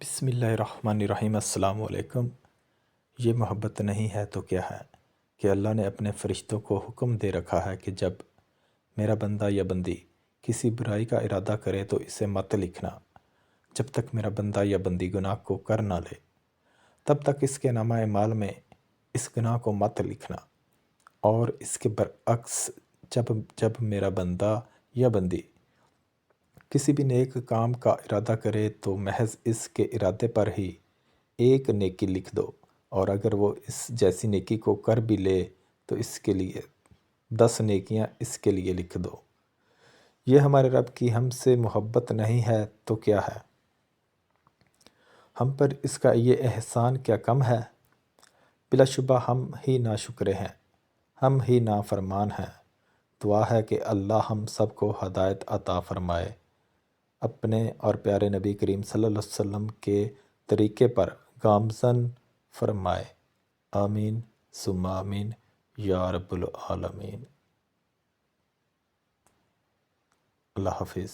بسم اللہ الرحمن الرحیم۔ السلام علیکم۔ یہ محبت نہیں ہے تو کیا ہے کہ اللہ نے اپنے فرشتوں کو حکم دے رکھا ہے کہ جب میرا بندہ یا بندی کسی برائی کا ارادہ کرے تو اسے مت لکھنا، جب تک میرا بندہ یا بندی گناہ کو کر نہ لے تب تک اس کے نامہ اعمال میں اس گناہ کو مت لکھنا، اور اس کے برعکس جب میرا بندہ یا بندی کسی بھی نیک کام کا ارادہ کرے تو محض اس کے ارادے پر ہی ایک نیکی لکھ دو، اور اگر وہ اس جیسی نیکی کو کر بھی لے تو اس کے لیے 10 نیکیاں اس کے لیے لکھ دو۔ یہ ہمارے رب کی ہم سے محبت نہیں ہے تو کیا ہے؟ ہم پر اس کا یہ احسان کیا کم ہے؟ بلا شبہ ہم ہی ناشکرے ہیں، ہم ہی نافرمان ہیں۔ دعا ہے کہ اللہ ہم سب کو ہدایت عطا فرمائے، اپنے اور پیارے نبی کریم صلی اللہ علیہ وسلم کے طریقے پر گامزن فرمائے۔ آمین ثم آمین یا رب العالمین۔ اللہ حافظ۔